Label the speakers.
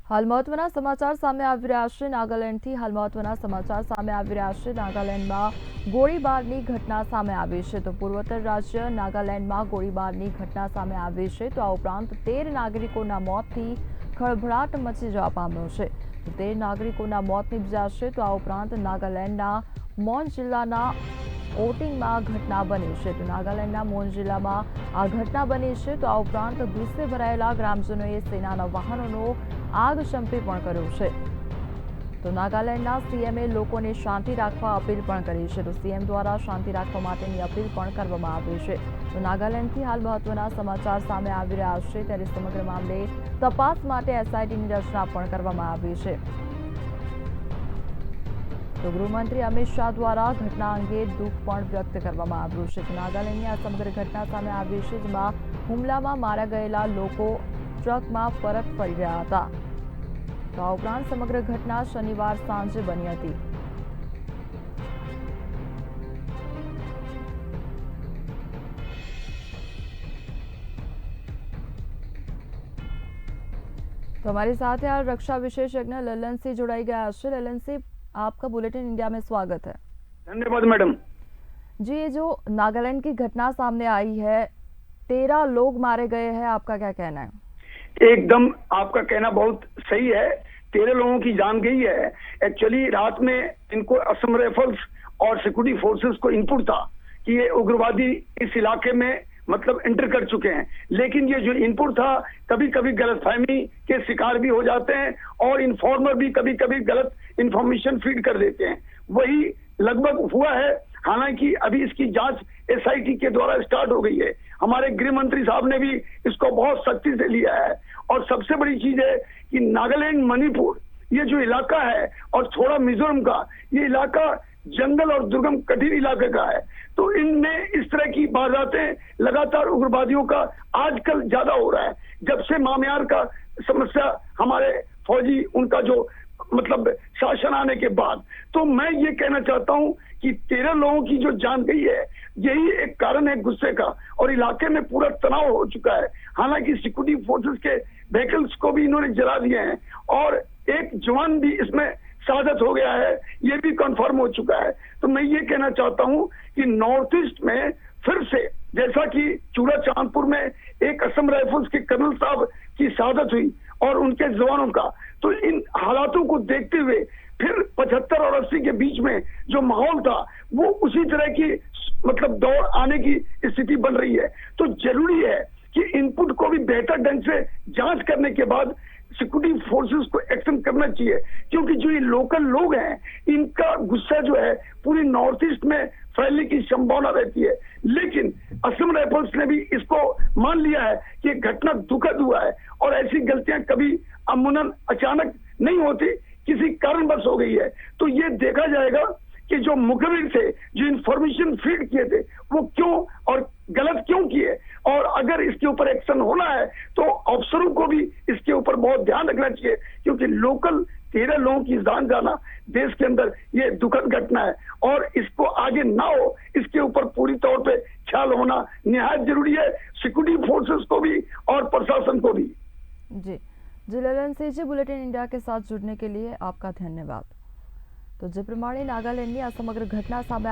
Speaker 1: હાલ મહત્વના સમાચાર સામે આવી રહ્યા છે નાગાલેન્ડથી હાલ મહત્વના સમાચાર સામે આવી રહ્યા છે નાગાલેન્ડમાં ગોળીબારની ઘટના સામે આવી છે તો પૂર્વોત્તર રાજ્ય નાગાલેન્ડમાં ગોળીબારની ઘટના સામે આવી છે તો આ ઉપરાંત 13 નાગરિકોના મોતથી ખળભળાટ મચી જવા પામ્યો છે 13 નાગરિકોના મોત નિપજ્યા છે તો આ ઉપરાંત નાગાલેન્ડના મોન જિલ્લાના ઓટિંગમાં ઘટના બની છે તો નાગાલેન્ડના મોન જિલ્લામાં આ ઘટના બની છે તો આ ઉપરાંત ગુસ્સે ભરાયેલા ગ્રામજનોએ સેનાના વાહનોનો આગ ચંપી પણ કર્યો છે તો નાગાલેન્ડના સીએમએ લોકોને શાંતિ રાખવા અપીલ પણ કરી છે તો સીએમ દ્વારા શાંતિ રાખવા માટેની અપીલ પણ કરવામાં આવી છે તો નાગાલેન્ડથી હાલ મહત્વના સમાચાર સામે આવી રહ્યા છે ત્યારે સમગ્ર મામલે તપાસ માટે એસઆઈટીની રચના પણ કરવામાં આવી છે તો ગૃહમંત્રી અમિત શાહ દ્વારા ઘટના અંગે દુઃખ પણ વ્યક્ત કરવામાં આવ્યું છે તો નાગાલેન્ડની આ સમગ્ર ઘટના સામે આવી છે જેમાં હુમલામાં માર્યા ગયેલા લોકો ટ્રકમાં પરત ફરી રહ્યા હતા તો આ ઉપરાંત સમગ્ર ઘટના શનિવાર સાંજે બની હતી तो हमारे साथ यार रक्षा विशेषज्ञ ललन सिंह जुड़ाई गया है ललन सिंह आपका बुलेटिन इंडिया में स्वागत है।
Speaker 2: धन्यवाद मैडम
Speaker 1: जी ये जो नागालैंड की घटना सामने आई है 13 लोग मारे गए हैं आपका क्या कहना है?
Speaker 2: एकदम आपका कहना बहुत सही है 13 लोगों की जान गई है। एक्चुअली रात में इनको असम राइफल्स और सिक्योरिटी फोर्सेस को इनपुट था कि ये उग्रवादी इस इलाके में मतलब एंटर कर चुके हैं, लेकिन ये जो इनपुट था कभी कभी गलतफहमी के शिकार भी हो जाते हैं और इन्फॉर्मर भी कभी कभी गलत इंफॉर्मेशन फीड कर देते हैं, वही लगभग हुआ है। हालांकि अभी इसकी जांच एसआईटी के द्वारा स्टार्ट हो गई है। हमारे गृह मंत्री साहब ने भी इसको बहुत सख्ती से लिया है और सबसे बड़ी चीज है कि नागालैंड मणिपुर ये जो इलाका है और थोड़ा मिजोरम का ये इलाका जंगल और दुर्गम कठिन इलाके का है, तो इनमें इस तरह की वारदातें लगातार उग्रवादियों का आजकल ज्यादा हो रहा है। जब से मामियार का समस्या हमारे फौजी उनका जो मतलब शासन आने के बाद, तो मैं ये कहना चाहता हूं कि 13 लोगों की जो जान गई है यही एक कारण है गुस्से का और इलाके में पूरा तनाव हो चुका है। हालांकि सिक्योरिटी फोर्सेस के व्हीकल्स को भी इन्होंने जला दिए हैं और एक जवान भी इसमें शहादत हो गया है, ये भी कंफर्म हो चुका है। तो मैं ये कहना चाहता हूं कि नॉर्थ ईस्ट में फिर से जैसा कि चूड़ा चांदपुर में एक असम राइफल्स के कर्नल साहब की शहादत हुई और उनके जवानों का, तो इन हालातों को देखते हुए फिर 75 और 80 के बीच में जो माहौल था वो उसी तरह की मतलब दौड़ आने की स्थिति बन रही है। तो जरूरी है कि इनपुट को भी बेहतर ढंग से जांच करने के बाद सिक्योरिटी फोर्सेस को एक्शन करना चाहिए, क्योंकि जो ये लोकल लोग हैं इनका गुस्सा जो है पूरी नॉर्थ ईस्ट में फैलने की संभावना रहती है। लेकिन असम राइफल्स ने भी इसको मान लिया है कि ये घटना दुखद हुआ है और ऐसी गलतियां कभी अमूमन अचानक नहीं होती, किसी कारणवश हो गई है। तो ये देखा जाएगा कि जो मुखबिर थे जो इंफॉर्मेशन फीड किए थे वो क्यों और गलत क्यों किए, और अगर इसके ऊपर एक्शन होना है तो अफसरों को भी इसके ऊपर बहुत ध्यान रखना चाहिए, क्योंकि लोकल 13 लोगों की जान जाना देश के अंदर ये दुखद घटना है और इसको आगे ना हो इसके ऊपर पूरी तौर पे ख्याल होना निहायत जरूरी है, सिक्योरिटी फोर्सेस को भी और प्रशासन को भी।
Speaker 1: जी ललन सिंह जी, बुलेटिन इंडिया के साथ जुड़ने के लिए आपका धन्यवाद। तो जे प्रमाणे नागालैंडની આ સમગ્ર ઘટના સામે